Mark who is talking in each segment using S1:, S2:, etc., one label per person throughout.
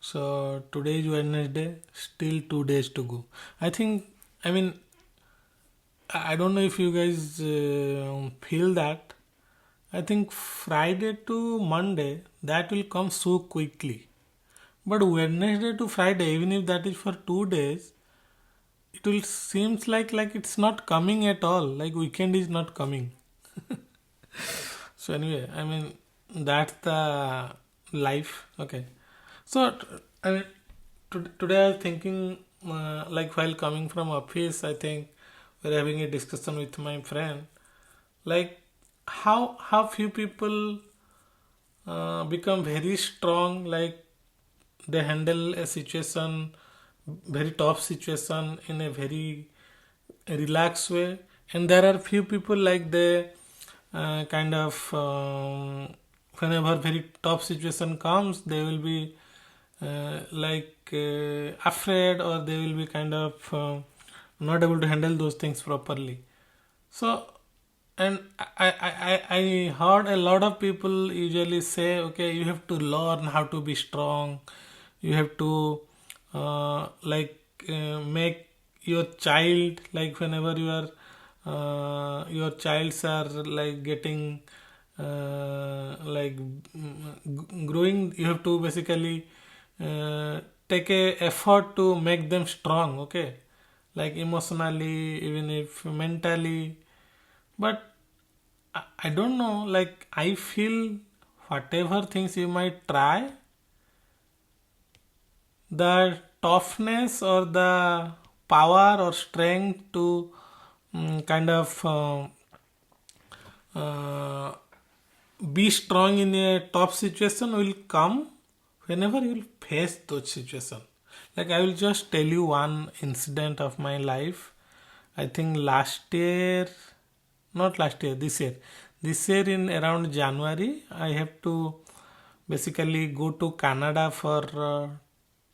S1: So today is Wednesday, still 2 days to go. I think, I mean, I don't know if you guys feel that. I think Friday to Monday, that will come so quickly. But Wednesday to Friday, even if that is for 2 days, it will seems like it's not coming at all. Like weekend is not coming. So anyway, I mean that's the life. Okay. So I mean today I was thinking, like while coming from office, I think we're having a discussion with my friend, like how few people become very strong, like they handle a situation, very tough situation in a very relaxed way, and there are few people like they kind of whenever very tough situation comes, they will be afraid, or they will be kind of not able to handle those things properly. So, and I heard a lot of people usually say, okay, you have to learn how to be strong. You have to make your child, like whenever you are your childs are like getting growing, you have to basically take a effort to make them strong. Okay, like emotionally, even if mentally, but I don't know, like I feel whatever things you might try, the toughness or the power or strength to kind of uh, be strong in a tough situation will come whenever you will face those situations. Like I will just tell you one incident of my life. I think last year, not last year, this year in around January, I have to basically go to Canada for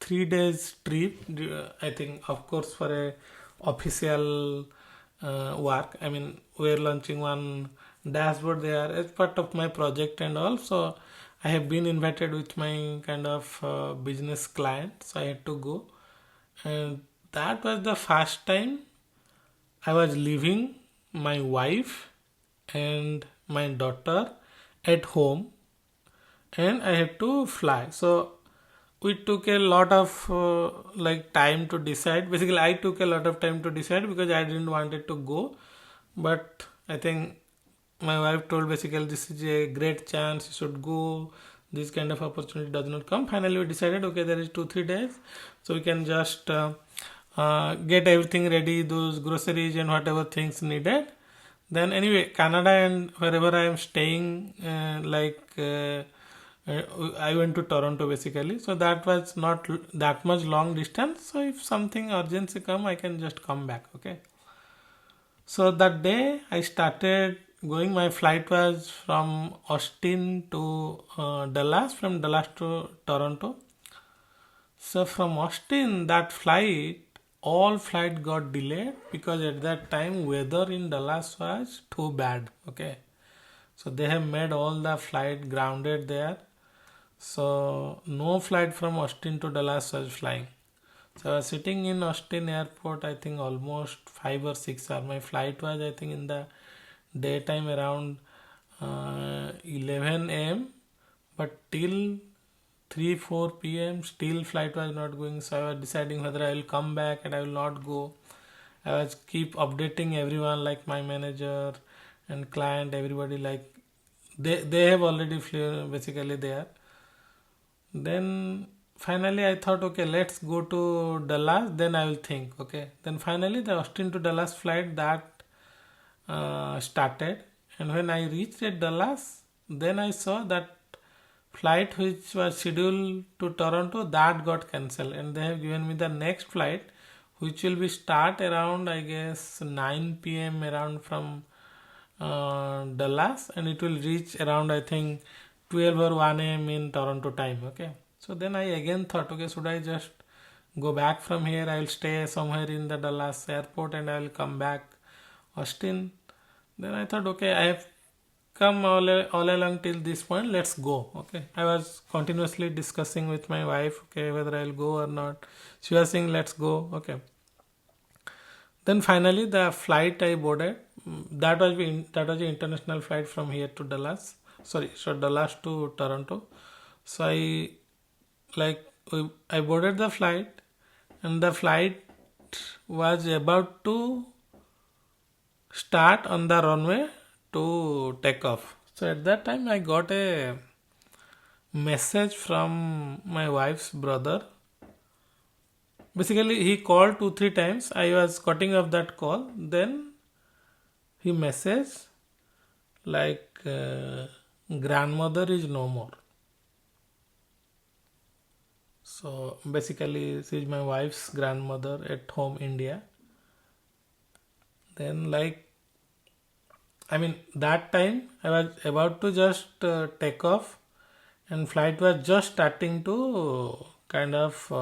S1: 3 days trip. I think, of course, for a official work. I mean, we're launching one dashboard there as part of my project, and also I have been invited with my kind of business client, so I had to go, and that was the first time I was leaving my wife and my daughter at home, and I had to fly. So we took a lot of time to decide. Basically, I took a lot of time to decide because I didn't want it to go, but I think my wife told basically this is a great chance, you should go. This kind of opportunity does not come. Finally, we decided, okay, there is 2-3 days, so we can just get everything ready, those groceries and whatever things needed. Then anyway, Canada and wherever I am staying, I went to Toronto basically. So that was not that much long distance. So if something urgency come, I can just come back. Okay. So that day I started going. My flight was from Austin to Dallas, from Dallas to Toronto. So from Austin, that flight, all flight got delayed because at that time weather in Dallas was too bad. Okay, so they have made all the flight grounded there. So no flight from Austin to Dallas was flying. So I was sitting in Austin airport, I think almost 5 or 6 hours. My flight was, I think, in the daytime around 11 a.m. But till 3 4 p.m. still flight was not going. So I was deciding whether I will come back and I will not go. I was keep updating everyone, like my manager and client, everybody, like they have already flew basically there. Then finally I thought, okay, let's go to Dallas, then I will think. Okay, then finally the Austin to Dallas flight that started, and when I reached at Dallas, then I saw that flight which was scheduled to Toronto, that got cancelled, and they have given me the next flight which will be start around, I guess, 9 p.m. around from Dallas, and it will reach around, I think, 12 or 1 a.m. in Toronto time. Okay, so then I again thought, okay, should I just go back from here? I will stay somewhere in the Dallas airport and I will come back Austin. Then I thought, okay, I have come all along till this point, let's go. Okay, I was continuously discussing with my wife, okay, whether I'll go or not. She was saying let's go. Okay, then finally the flight I boarded, that was the international flight from here to Dallas. Sorry, so Dallas to Toronto. So like I boarded the flight, and the flight was about to start on the runway to take off. So at that time I got a message from my wife's brother. Basically he called 2 3 times. I was cutting off that call. Then he messaged like grandmother is no more. So basically she is my wife's grandmother at home India. Then that time I was about to just take off, and flight was just starting to kind of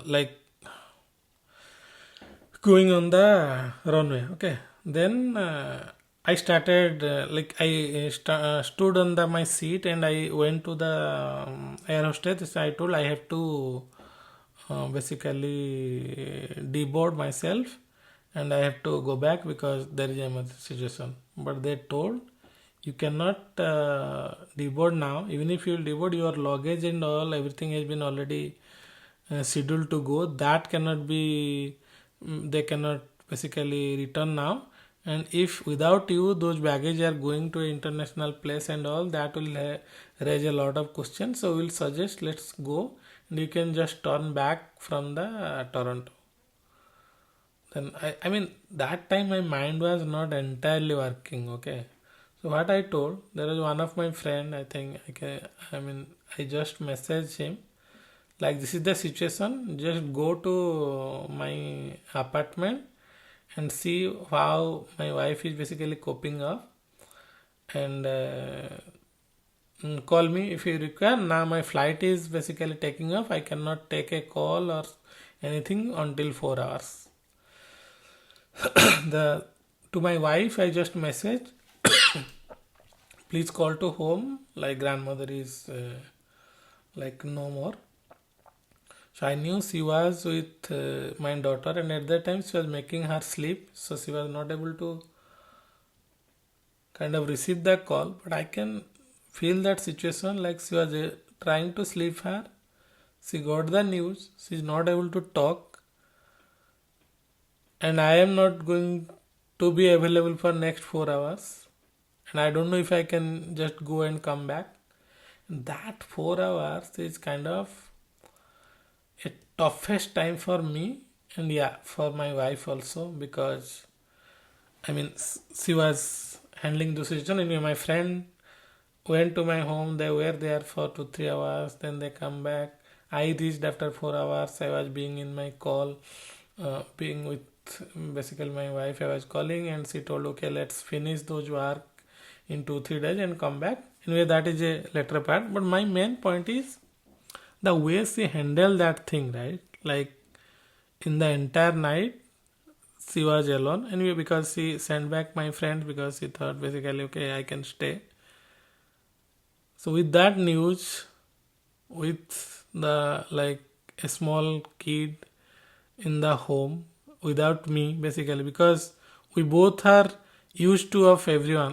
S1: like going on the runway. Okay, then I started stood on my seat, and I went to the air hostess. I told I have to basically deboard myself, and I have to go back because there is an emergency situation. But they told you cannot deboard now. Even if you will deboard, your luggage and all everything has been already scheduled to go. That cannot be. They cannot basically return now. And if without you those baggage are going to an international place and all, that will raise a lot of questions. So we'll suggest let's go, and you can just turn back from the Toronto. Then that time my mind was not entirely working. Okay, so what I told, there was one of my friend. I think I just messaged him like, this is the situation, just go to my apartment and see how my wife is basically coping up, and call me if you require. Now my flight is basically taking off. I cannot take a call or anything until 4 hours. The to my wife I just messaged, please call to home, like grandmother is no more. So I knew she was with my daughter, and at that time she was making her sleep, so she was not able to kind of receive that call. But I can feel that situation, like she was trying to sleep her. She got the news, she is not able to talk, and I am not going to be available for next 4 hours, and I don't know if I can just go and come back. That 4 hours is kind of a toughest time for me, and for my wife also, because she was handling the situation. Anyway, my friend went to my home. They were there for 2 3 hours. Then they come back. I reached after 4 hours. I was being in my call, being with basically my wife. I was calling, and she told, okay, let's finish those work in 2 3 days and come back. Anyway, that is a later part. But my main point is the way she handled that thing, right? Like in the entire night, she was alone. Anyway, because she sent back my friend because she thought basically, okay, I can stay. So with that news, with the a small kid in the home without me, basically, because we both are used to of everyone.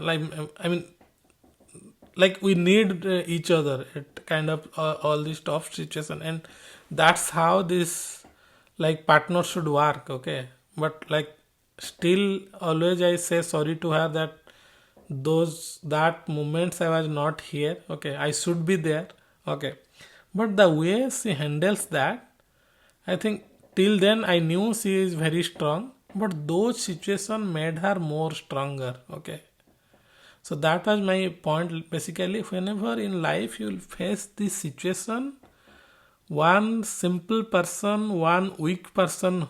S1: We need each other at kind of all this tough situation, and that's how this partner should work. Okay, but still always I say sorry to her that that moments I was not here. Okay, I should be there. Okay, but the way she handles that, I think till then I knew she is very strong, but those situations made her more stronger. Okay, so that was my point. Basically, whenever in life you will face this situation, one simple person, one weak person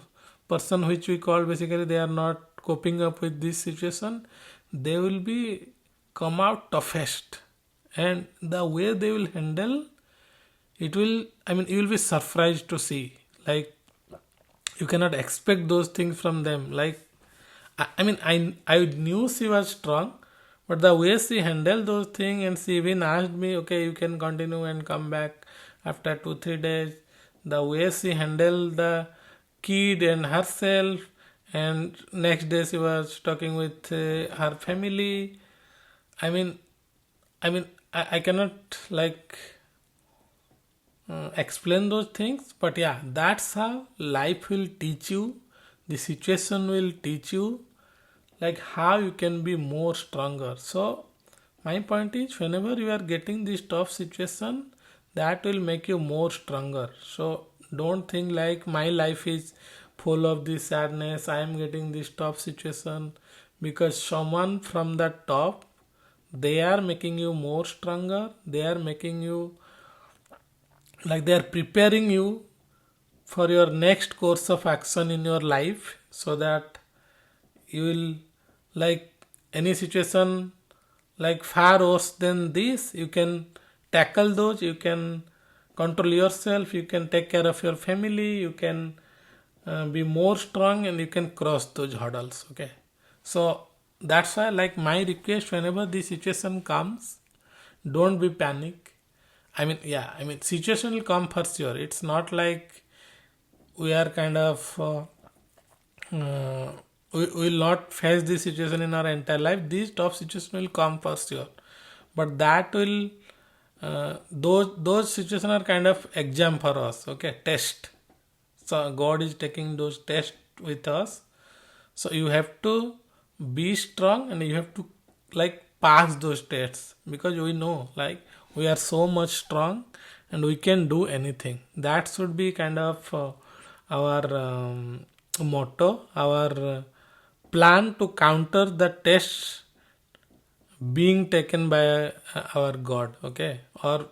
S1: which we call basically they are not coping up with this situation, they will be come out toughest, and the way they will handle it will, you will be surprised to see. You cannot expect those things from them. I mean, I knew she was strong, but the way she handled those things, and she even asked me, okay, you can continue and come back after 2 3 days. The way she handled the kid and herself, and next day she was talking with her family. I mean, I cannot like explain those things, but yeah, that's how life will teach you. The situation will teach you like how you can be more stronger. So my point is, whenever you are getting this tough situation, that will make you more stronger. So don't think like my life is full of this sadness, I am getting this tough situation, because someone from the top, they are making you more stronger, they are making you like they are preparing you for your next course of action in your life, so that you will like any situation like far worse than this, you can tackle those, you can control yourself, you can take care of your family, you can be more strong, and you can cross those hurdles. Okay, so that's why like my request, whenever this situation comes, don't be panic. I mean, yeah, I mean, situation will come for sure. It's not like we are kind of we will not face this situation in our entire life. These tough situations will come for sure, but that will those situations are kind of exam for us. Okay, test. So God is taking those tests with us. So you have to be strong, and you have to like pass those tests, because we know like we are so much strong and we can do anything. That should be kind of our motto, our plan to counter the tests being taken by our God. Okay, or